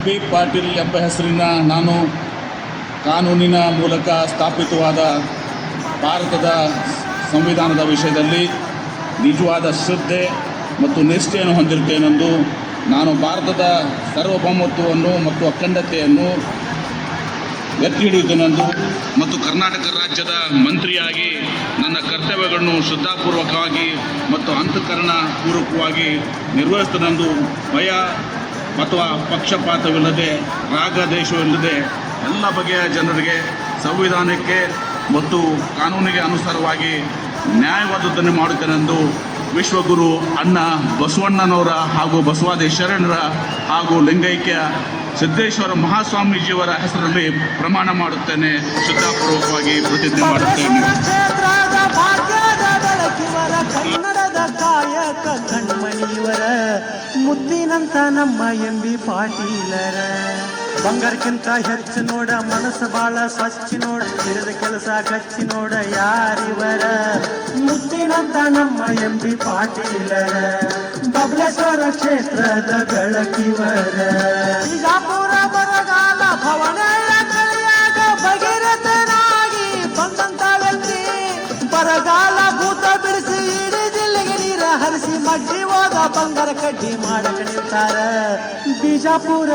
B Patil ಎಂಬ ಹೆಸರಿನ ನಾನು ಕಾನೂನಿನ ಮೂಲಕ ಸ್ಥಾಪಿತವಾದ ಭಾರತದ ಸಂವಿಧಾನದ ವಿಷಯದಲ್ಲಿ ನಿಜವಾದ ಶ್ರದ್ಧೆ ಮತ್ತು ನಿಷ್ಠೆಯನ್ನು ಹೊಂದಿರುತ್ತೇನೆಂದು ನಾನು ಭಾರತದ ಸಾರ್ವಭೌಮತ್ವವನ್ನು ಮತ್ತು ಅಖಂಡತೆಯನ್ನು ಎತ್ತಿ ಹಿಡಿಯುತ್ತೇನೆಂದು ಮತ್ತು ಕರ್ನಾಟಕ ರಾಜ್ಯದ ಮಂತ್ರಿಯಾಗಿ ನನ್ನ ಕರ್ತವ್ಯಗಳನ್ನು ಶ್ರದ್ಧಾಪೂರ್ವಕವಾಗಿ ಮತ್ತು ಅಂತಃಕರಣಪೂರ್ವಕವಾಗಿ ನಿರ್ವಹಿಸುತ್ತೇನೆಂದು ಭಯ ಅಥವಾ ಪಕ್ಷಪಾತವಿಲ್ಲದೆ ರಾಗದೇಶವಿಲ್ಲದೆ ಎಲ್ಲ ಬಗೆಯ ಜನರಿಗೆ ಸಂವಿಧಾನಕ್ಕೆ ಮತ್ತು ಕಾನೂನಿಗೆ ಅನುಸಾರವಾಗಿ ನ್ಯಾಯವಾದದ್ದನ್ನು ಮಾಡುತ್ತೇನೆಂದು ವಿಶ್ವಗುರು ಅಣ್ಣ ಬಸವಣ್ಣನವರ ಹಾಗೂ ಬಸವಾದಿ ಶರಣರ ಹಾಗೂ ಲಿಂಗೈಕ್ಯ ಸಿದ್ದೇಶ್ವರ ಮಹಾಸ್ವಾಮೀಜಿಯವರ ಹೆಸರಲ್ಲಿ ಪ್ರಮಾಣ ಮಾಡುತ್ತೇನೆ, ಶ್ರದ್ಧಾಪೂರ್ವಕವಾಗಿ ಪ್ರತಿಜ್ಞೆ ಮಾಡುತ್ತೇನೆ. ಕನ್ನಡದ ಕಾಯಕ ಕಣ್ಮಣಿಯವರ ಮುದ್ದಿನಂತ ನಮ್ಮ ಎಂಬಿ ಪಾಟೀಲರ ಬಂಗಾರಕ್ಕಿಂತ ಹೆಚ್ಚು ನೋಡ ಮನಸ್ಸು ಬಾಳ ಸ್ವಚ್ಛ ನೋಡ ಹಿಡಿದ ಕೆಲಸ ಕಚ್ಚಿ ನೋಡ ಯಾರಿವರ ಮುದ್ದಿನಂತ ನಮ್ಮ ಎಂಬಿ ಪಾಟೀಲರ ಬಬಲೇಶ್ವರ ಕ್ಷೇತ್ರದ ಬೆಳಕಿವರ ಬಿಜಾಪುರ ಬರಗಾಲ ಭವನಗಳ ಕಳಿಯಾಗ ಭಗೀರಥನಾಗಿ ಬಂದಂತ ವ್ಯಕ್ತಿ ಬರಗಾಲ ಭೂತ ಬಿಡಿಸಿ ಇಡೀ ಜಿಲ್ಲೆಗೆ ನೀರ ಹರಿಸಿ ಮಡ್ಡಿ ಹೋದ ಬಂಗಾರ ಕಡ್ಡಿ ಮಾಡಕ ನಿಂತಾರ ಬಿಜಾಪುರ